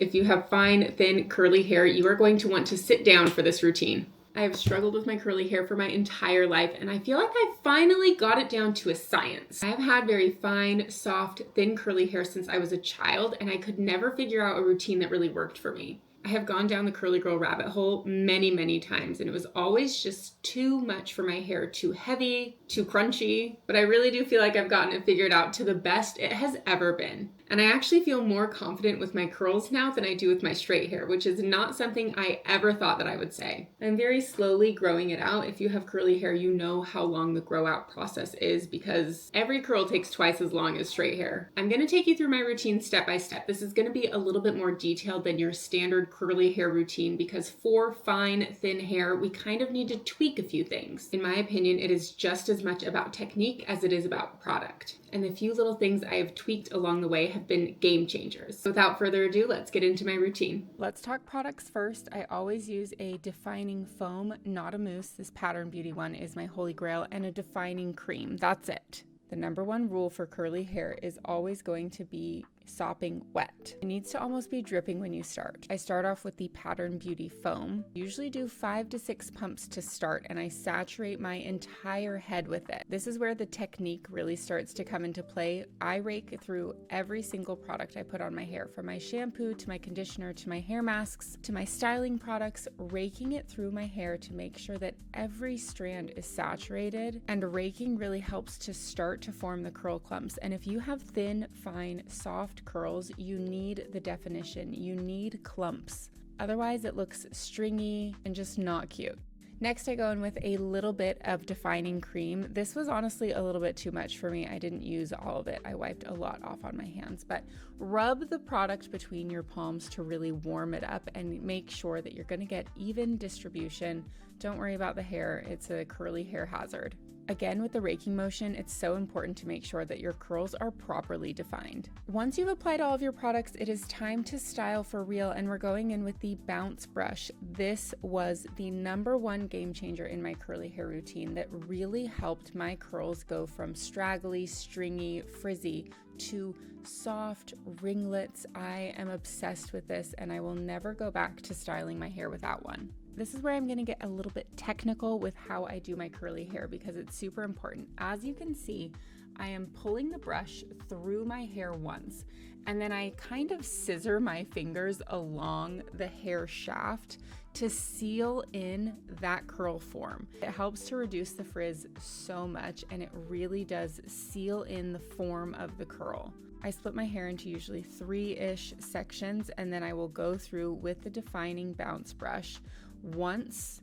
If you have fine, thin, curly hair, you are going to want to sit down for this routine. I have struggled with my curly hair for my entire life, and I feel like I finally got it down to a science. I have had very fine, soft, thin, curly hair since I was a child, and I could never figure out a routine that really worked for me. I have gone down the curly girl rabbit hole many, many times, and it was always just too much for my hair, too heavy, too crunchy, but I really do feel like I've gotten it figured out to the best it has ever been. And I actually feel more confident with my curls now than I do with my straight hair, which is not something I ever thought that I would say. I'm very slowly growing it out. If you have curly hair, you know how long the grow out process is because every curl takes twice as long as straight hair. I'm gonna take you through my routine step by step. This is gonna be a little bit more detailed than your standard curly hair routine because for fine, thin hair, we kind of need to tweak a few things. In my opinion, it is just as much about technique as it is about product. And the few little things I have tweaked along the way have been game changers. Without further ado, let's get into my routine. Let's talk products first. I always use a defining foam, not a mousse. This Pattern Beauty one is my holy grail, and a defining cream. That's it. The number one rule for curly hair is always going to be sopping wet. It needs to almost be dripping when you start. I start off with the Pattern Beauty foam. Usually do 5 to 6 pumps to start, and I saturate my entire head with it. This is where the technique really starts to come into play. I rake through every single product I put on my hair, from my shampoo to my conditioner to my hair masks to my styling products, raking it through my hair to make sure that every strand is saturated, and raking really helps to start to form the curl clumps. And if you have thin, fine, soft curls, you need the definition. You need clumps. Otherwise, it looks stringy and just not cute. Next, I go in with a little bit of defining cream. This was honestly a little bit too much for me. I didn't use all of it. I wiped a lot off on my hands, but rub the product between your palms to really warm it up and make sure that you're going to get even distribution. Don't worry about the hair. It's a curly hair hazard. Again, with the raking motion, it's so important to make sure that your curls are properly defined. Once you've applied all of your products, it is time to style for real, and we're going in with the bounce brush. This was the number one game changer in my curly hair routine that really helped my curls go from straggly, stringy, frizzy to soft ringlets. I am obsessed with this, and I will never go back to styling my hair without one. This is where I'm going to get a little bit technical with how I do my curly hair because it's super important. As you can see, I am pulling the brush through my hair once, and then I kind of scissor my fingers along the hair shaft to seal in that curl form. It helps to reduce the frizz so much, and it really does seal in the form of the curl. I split my hair into usually 3-ish sections, and then I will go through with the defining bounce brush once,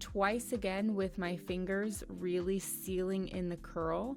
twice again with my fingers really sealing in the curl,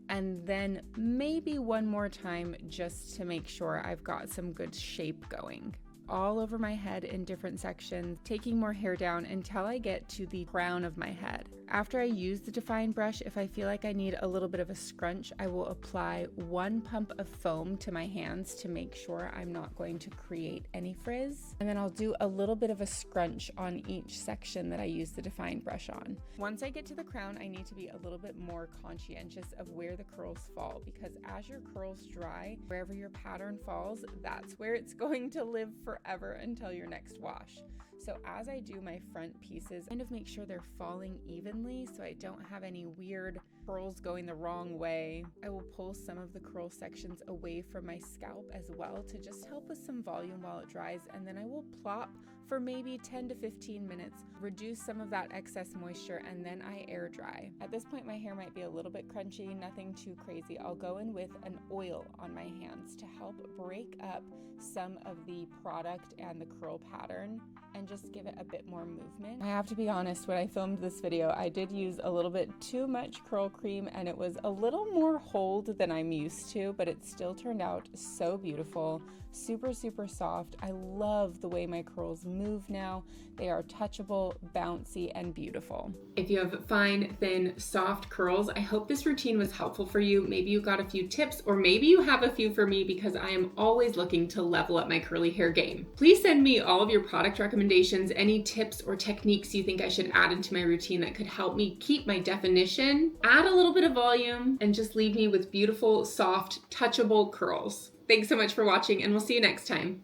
and then maybe one more time just to make sure I've got some good shape going. All over my head in different sections, taking more hair down until I get to the crown of my head. After I use the define brush, if I feel like I need a little bit of a scrunch, I will apply 1 pump of foam to my hands to make sure I'm not going to create any frizz. And then I'll do a little bit of a scrunch on each section that I use the define brush on. Once I get to the crown, I need to be a little bit more conscientious of where the curls fall, because as your curls dry, wherever your pattern falls, that's where it's going to live forever until your next wash. So as I do my front pieces, kind of make sure they're falling evenly so I don't have any weird curls going the wrong way. I will pull some of the curl sections away from my scalp as well to just help with some volume while it dries, and then I will plop for maybe 10 to 15 minutes, reduce some of that excess moisture, and then I air dry. At this point, my hair might be a little bit crunchy, nothing too crazy. I'll go in with an oil on my hands to help break up some of the product and the curl pattern and just give it a bit more movement. I have to be honest, when I filmed this video, I did use a little bit too much curl cream, and it was a little more hold than I'm used to, but it still turned out so beautiful. Super, super soft. I love the way my curls move now. They are touchable, bouncy, and beautiful. If you have fine, thin, soft curls, I hope this routine was helpful for you. Maybe you got a few tips, or maybe you have a few for me, because I am always looking to level up my curly hair game. Please send me all of your product recommendations, any tips or techniques you think I should add into my routine that could help me keep my definition, add a little bit of volume, and just leave me with beautiful, soft, touchable curls. Thanks so much for watching, and we'll see you next time.